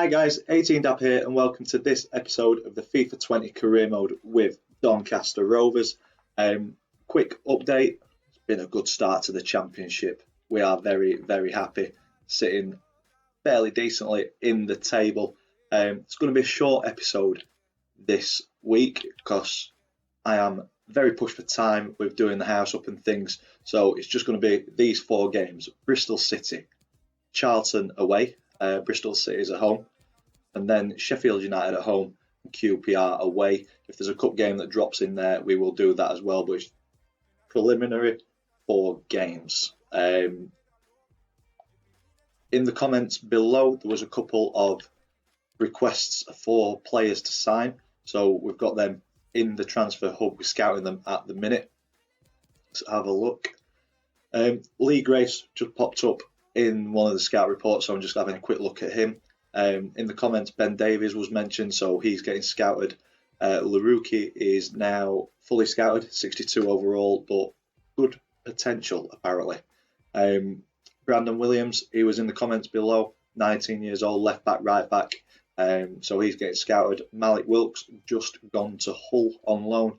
Hi guys, 18dap here and welcome to this episode of the FIFA20 career mode with Doncaster Rovers. Quick update, it's been a good start to the championship. We are very happy, sitting fairly decently in the table. It's going to be a short episode this week because I am very pushed for time with doing the house up and things. So it's just going to be these four games: Bristol City, Charlton away, Bristol City is at home, and then Sheffield United at home, and QPR away. If there's a cup game that drops in there, we will do that as well, but it's preliminary 4 games. In the comments below, there was a couple of requests for players to sign, so we've got them in the transfer hub. We're scouting them at the minute. Let's have a look. Lee Grace just popped up in one of the scout reports, so I'm just having a quick look at him. In the comments, Ben Davies was mentioned, so he's getting scouted. Laruki is now fully scouted, 62 overall, but good potential apparently. Brandon Williams, he was in the comments below, 19 years old, left back, right back, so he's getting scouted. Malik Wilkes just gone to Hull on loan.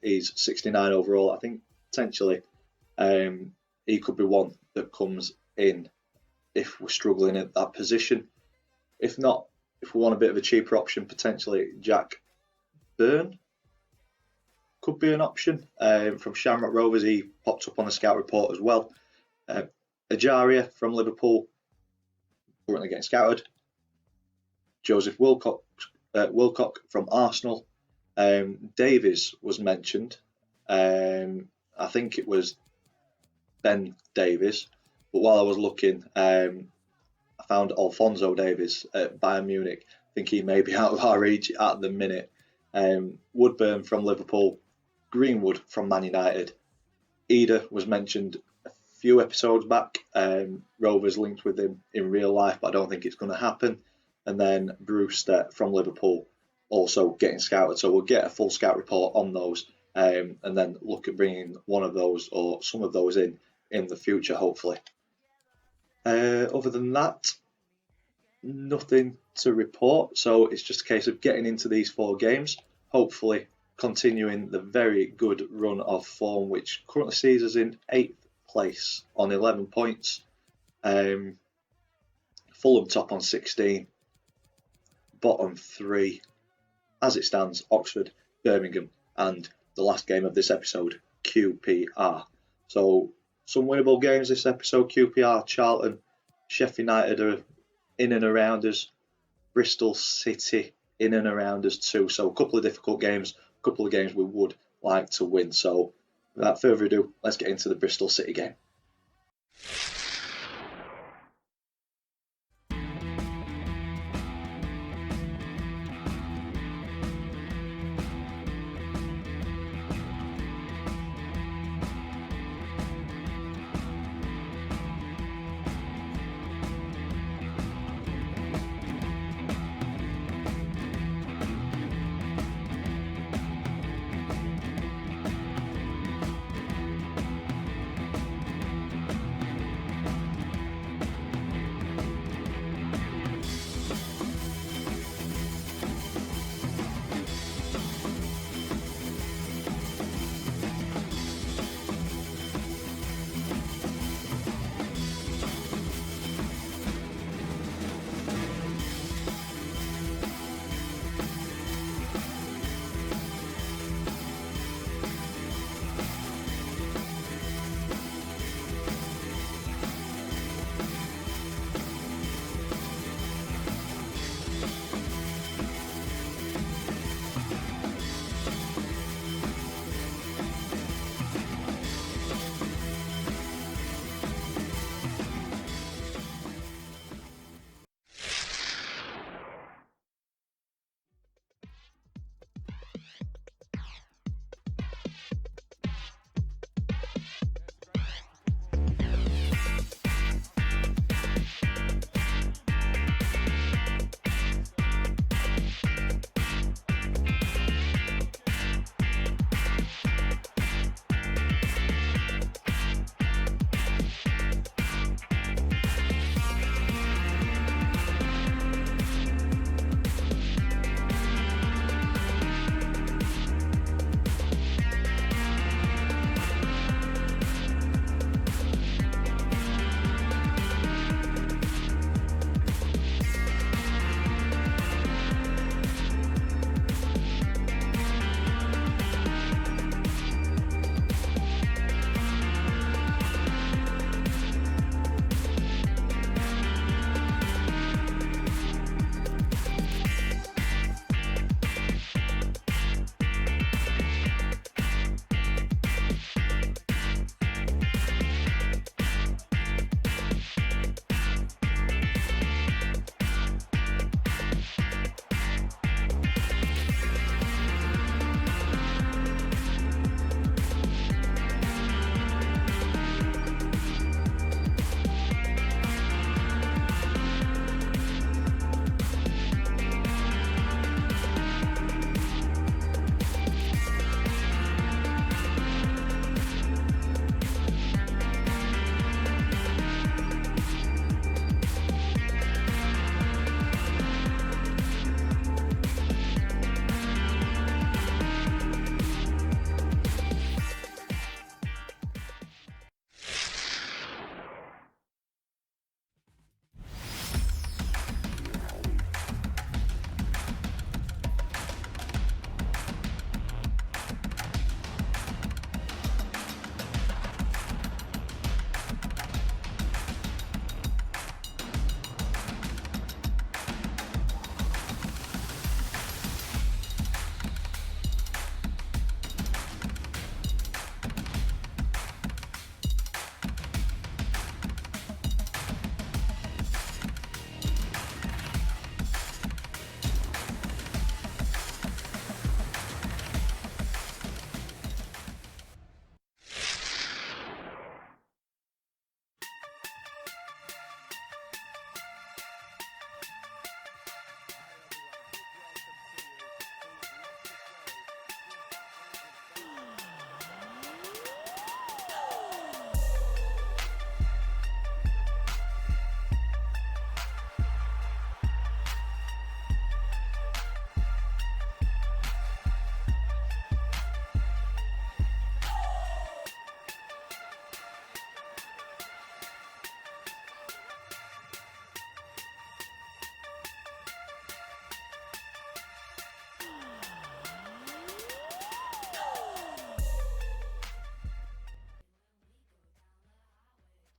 He's 69 overall. I think potentially he could be one that comes in if we're struggling at that position. If not, if we want a bit of a cheaper option, potentially Jack Byrne could be an option. From Shamrock Rovers, he popped up on the scout report as well. Ajaria from Liverpool, currently getting scouted. Joseph Wilcock from Arsenal. Davies was mentioned. I think it was Ben Davies, but while I was looking, I found Alphonso Davies at Bayern Munich. I think he may be out of our reach at the minute. Woodburn from Liverpool, Greenwood from Man United. Eder was mentioned a few episodes back. Rovers linked with him in real life, but I don't think it's going to happen. And then Brewster from Liverpool also getting scouted. So we'll get a full scout report on those, and then look at bringing one of those or some of those in the future, hopefully. Other than that, nothing to report. So it's just a case of getting into these 4 games, hopefully continuing the very good run of form, which currently sees us in 8th place on 11 points. Fulham top on 16. Bottom 3, as it stands, Oxford, Birmingham, and the last game of this episode, QPR. So some winnable games this episode: QPR, Charlton, Sheffield United are in and around us, Bristol City in and around us too. So a couple of difficult games, a couple of games we would like to win. So without further ado, let's get into the Bristol City game.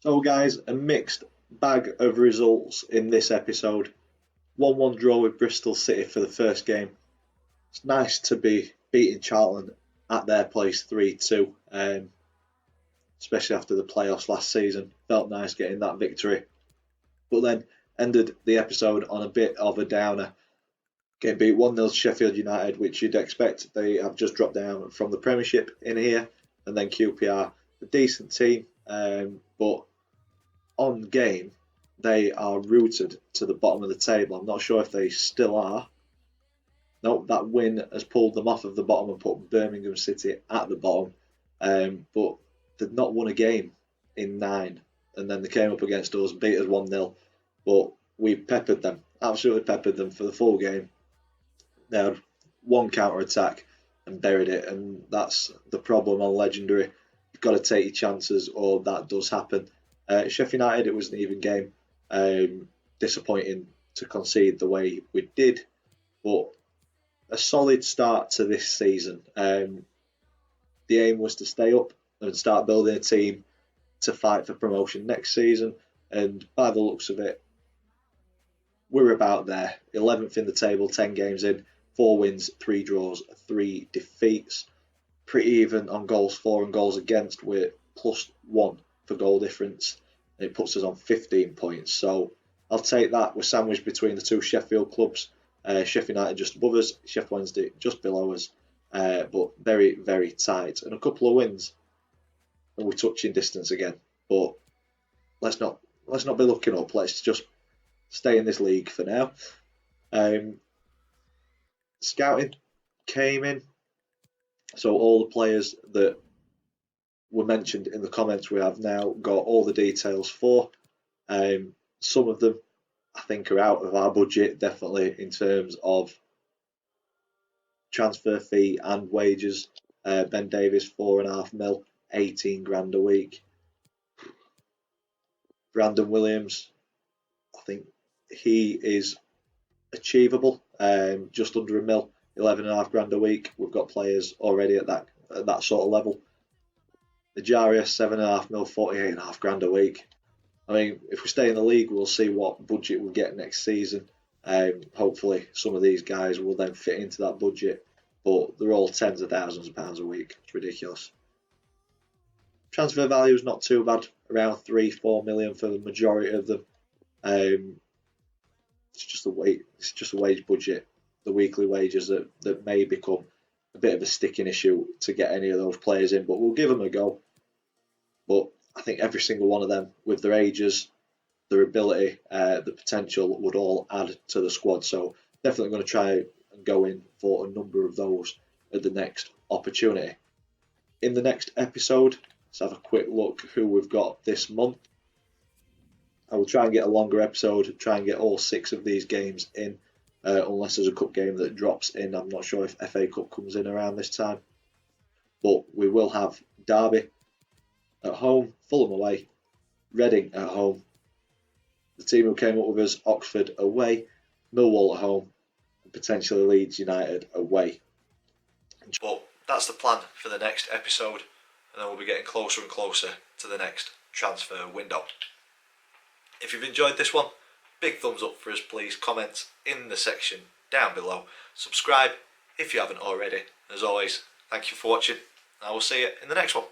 So guys, a mixed bag of results in this episode. 1-1 draw with Bristol City for the first game. It's nice to be beating Charlton at their place 3-2, especially after the playoffs last season. Felt nice getting that victory. But then ended the episode on a bit of a downer. Getting beat 1-0 to Sheffield United, which you'd expect. They have just dropped down from the Premiership in here. And then QPR, a decent team, but on game, they are rooted to the bottom of the table. I'm not sure if they still are. No, that win has pulled them off of the bottom and put Birmingham City at the bottom. But they've not won a game in 9. And then they came up against us, beat us 1-0. But we peppered them, absolutely peppered them for the full game. They had one counter attack and buried it. And that's the problem on Legendary. You've got to take your chances, or that does happen. Sheffield United, it was an even game. Disappointing to concede the way we did, but a solid start to this season. The aim was to stay up and start building a team to fight for promotion next season, and by the looks of it, we're about there. 11th in the table, 10 games in, 4 wins, 3 draws, 3 defeats. Pretty even on goals for and goals against. We're +1 for goal difference. It puts us on 15 points. So I'll take that. We're sandwiched between the two Sheffield clubs. Sheffield United just above us, Sheffield Wednesday just below us. But very, very tight. And a couple of wins. And we're touching distance again. But let's not be looking up. Let's just stay in this league for now. Scouting came in. So all the players that were mentioned in the comments, we have now got all the details for. Some of them, I think, are out of our budget, definitely, in terms of transfer fee and wages. Ben Davies, 4.5 mil, 18 grand a week. Brandon Williams, I think he is achievable, just under a mil, 11.5 grand a week. We've got players already at that sort of level. Nigeria, 7.5 mil, 48.5 grand a week. I mean, if we stay in the league, we'll see what budget we'll get next season. Hopefully, some of these guys will then fit into that budget, but they're all tens of thousands of pounds a week. It's ridiculous. Transfer value is not too bad, around 3-4 million for the majority of them. It's just a wage budget, the weekly wages that may become a bit of a sticking issue to get any of those players in, but we'll give them a go. But I think every single one of them, with their ages, their ability, the potential, would all add to the squad. So definitely going to try and go in for a number of those at the next opportunity. In the next episode, let's have a quick look who we've got this month. I will try and get a longer episode, try and get all 6 of these games in, unless there's a cup game that drops in. I'm not sure if FA Cup comes in around this time. But we will have Derby at home, Fulham away, Reading at home, the team who came up with us, Oxford away, Millwall at home, and potentially Leeds United away. But that's the plan for the next episode, and then we'll be getting closer and closer to the next transfer window. If you've enjoyed this one, big thumbs up for us please, comment in the section down below, subscribe if you haven't already. As always, thank you for watching, and I will see you in the next one.